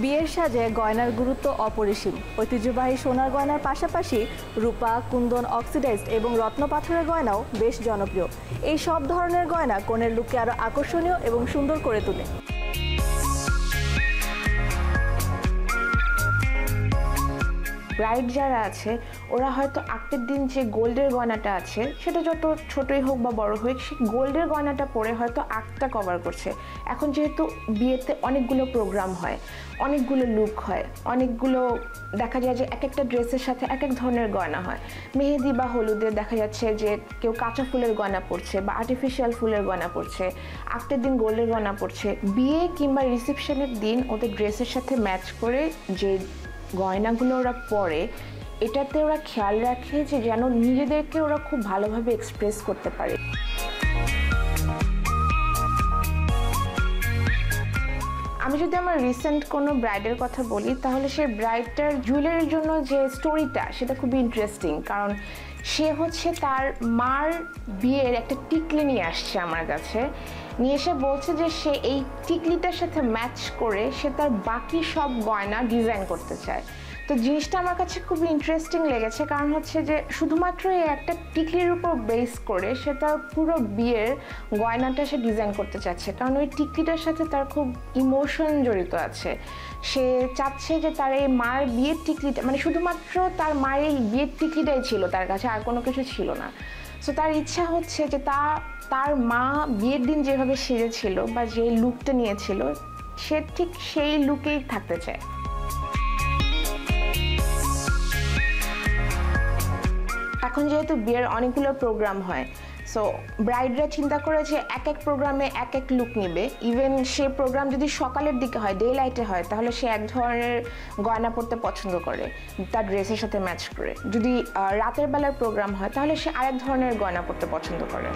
বিয়ের সাজে গয়নার গুরুত্ব অপরিসীম। ঐতিহ্যবাহী সোনার গয়নার পাশাপাশি রূপা, কুন্দন, অক্সিডাইজড এবং রত্ন পাথরের গয়নাও বেশ জনপ্রিয়। এই সব ধরনের গয়না কনের লুককে আরও আকর্ষণীয় এবং সুন্দর করে তোলে। ব্রাইড যারা আছে ওরা হয়তো আগের দিন যে গোল্ডের গয়নাটা আছে সেটা যত ছোটই হোক বা বড় হোক, সেই গোল্ডের গয়নাটা পরে হয়তো আগটা কভার করছে। এখন যেহেতু বিয়েতে অনেকগুলো প্রোগ্রাম হয়, অনেকগুলো লুক হয়, অনেকগুলো দেখা যায় যে এক একটা ড্রেসের সাথে এক এক ধরনের গয়না হয়। মেহেদি বা হলুদে দেখা যাচ্ছে যে কেউ কাঁচা ফুলের গয়না পরছে বা আর্টিফিশিয়াল ফুলের গয়না পরছে, আগের দিন গোল্ডের গয়না পরছে। বিয়ে কিংবা রিসেপশনের দিন ওদের ড্রেসের সাথে ম্যাচ করে যে গয়নাগুলো ওরা পরে, এটাতে ওরা খেয়াল রাখে যে যেন নিজেদেরকে ওরা খুব ভালোভাবে এক্সপ্রেস করতে পারে। আমি যদি আমার রিসেন্ট কোনো ব্রাইডের কথা বলি, তাহলে সেই ব্রাইডটার জুয়েলারির জন্য যে স্টোরিটা সেটা খুবই ইন্টারেস্টিং। কারণ সে হচ্ছে তার মার বিয়ের একটা টিকলি নিয়ে আসছে আমার কাছে, নিয়ে এসে বলছে যে সে এই টিকলিটার সাথে ম্যাচ করে সে তার বাকি সব গয়না ডিজাইন করতে চায়। তো জিনিসটা আমার কাছে খুবই ইন্টারেস্টিং লেগেছে, কারণ হচ্ছে যে শুধুমাত্র এই একটা টিকলির উপর বেস করে সে তার পুরো বিয়ের গয়নাটা সে ডিজাইন করতে চাচ্ছে। কারণ ওই টিকলিটার সাথে তার খুব ইমোশন জড়িত আছে। সে চাচ্ছে যে তার এই মার বিয়ের টিকলিটা, মানে শুধুমাত্র তার মায়ের এই বিয়ের টিকলিটাই ছিল তার কাছে, আর কোনো কিছু ছিল না। সো তার ইচ্ছা হচ্ছে যে তার মা বিয়ের দিন যেভাবে সেজেছিল বা যে লুকটা নিয়েছিল সে ঠিক সেই লুকেই থাকতে চায়। এখন যেহেতু বিয়ের অনেকগুলো প্রোগ্রাম হয়, সো ব্রাইডরা চিন্তা করে যে এক এক প্রোগ্রামে এক এক লুক নিবে। ইভেন সে প্রোগ্রাম যদি সকালের দিকে হয়, ডে লাইটে হয়, তাহলে সে এক ধরনের গয়না পরতে পছন্দ করে তার ড্রেসের সাথে ম্যাচ করে। যদি রাতের বেলার প্রোগ্রাম হয় তাহলে সে আরেক ধরনের গয়না পরতে পছন্দ করে।